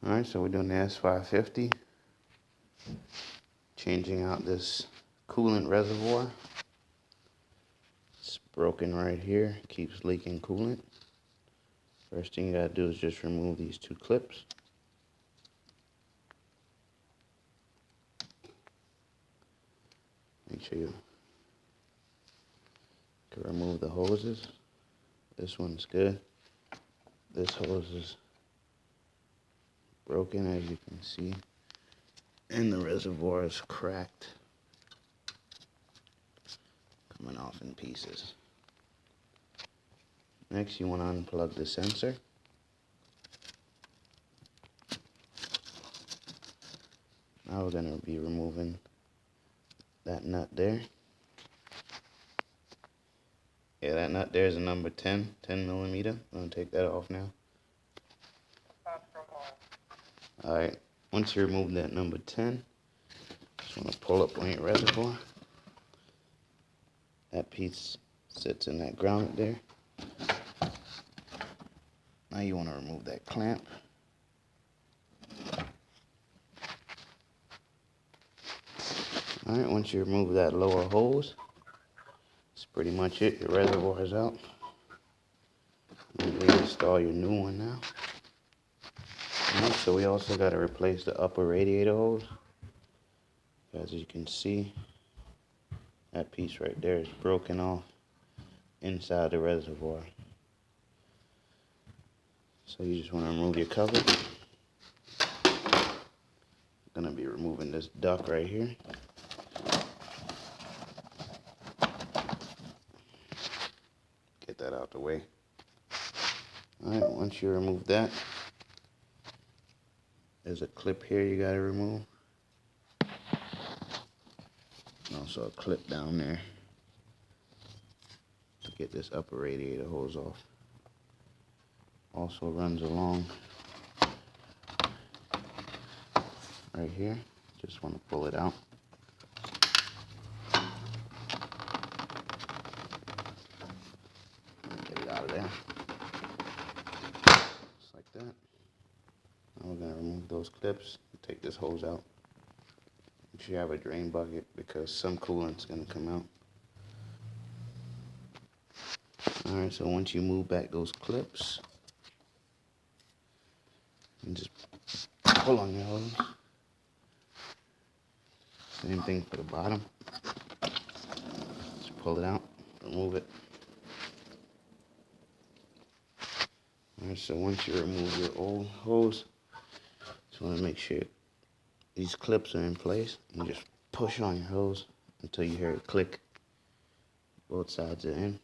Alright, so we're doing the S550. Changing out this coolant reservoir. It's broken right here, keeps leaking coolant. First thing you gotta do is just remove these two clips. Make sure you can remove the hoses. This one's good. This hose is broken, as you can see, and the reservoir is cracked, coming off in pieces. Next, you want to unplug the sensor. Now we're going to be removing that nut there. Yeah, that nut there is a number 10 millimeter. I'm going to take that off now. Alright, once you remove that number 10, just want to pull up on your reservoir. That piece sits in that grommet there. Now you want to remove that clamp. Alright, once you remove that lower hose, that's pretty much it. Your reservoir is out. You reinstall your new one now. Alright, so we also got to replace the upper radiator hose. As you can see, that piece right there is broken off inside the reservoir. So you just want to remove your cover. I'm going to be removing this duct right here. Get that out the way. Alright, once you remove that, there's a clip here you got to remove. And also a clip down there to get this upper radiator hose off. Also runs along right here. Just want to pull it out. Get it out of there. Just like that. Now we're going to remove those clips and take this hose out. Make sure you have a drain bucket because some coolant's going to come out. Alright, so once you move back those clips, and just pull on your hose. Same thing for the bottom. Just pull it out, remove it. Alright, so once you remove your old hose, just want to make sure these clips are in place. And just push on your hose until you hear it click. Both sides are in.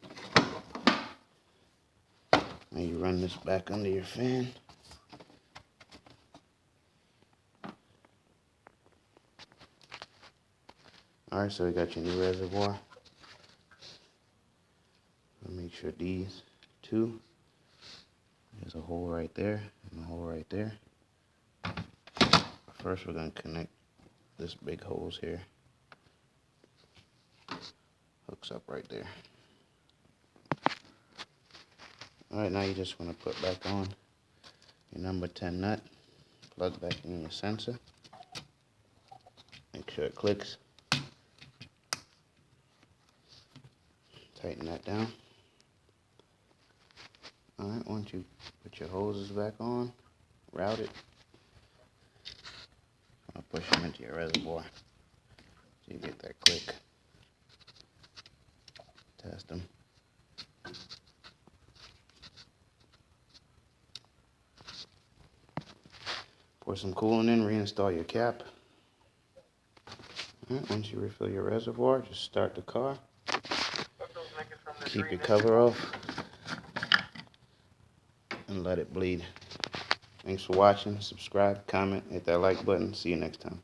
Now you run this back under your fan. Alright, so we got your new reservoir. Make sure these two, there's a hole right there and a hole right there. First we're going to connect this big hose here. Hooks up right there. Alright, now you just want to put back on your number 10 nut. Plug back in your sensor. Make sure it clicks. Tighten that down. Alright, once you put your hoses back on, route it. I'll push them into your reservoir so you get that click. Test them. Pour some coolant in, reinstall your cap. Alright, once you refill your reservoir, just start the car. Keep your cover off and let it bleed. Thanks for watching. Subscribe, comment, hit that like button. See you next time.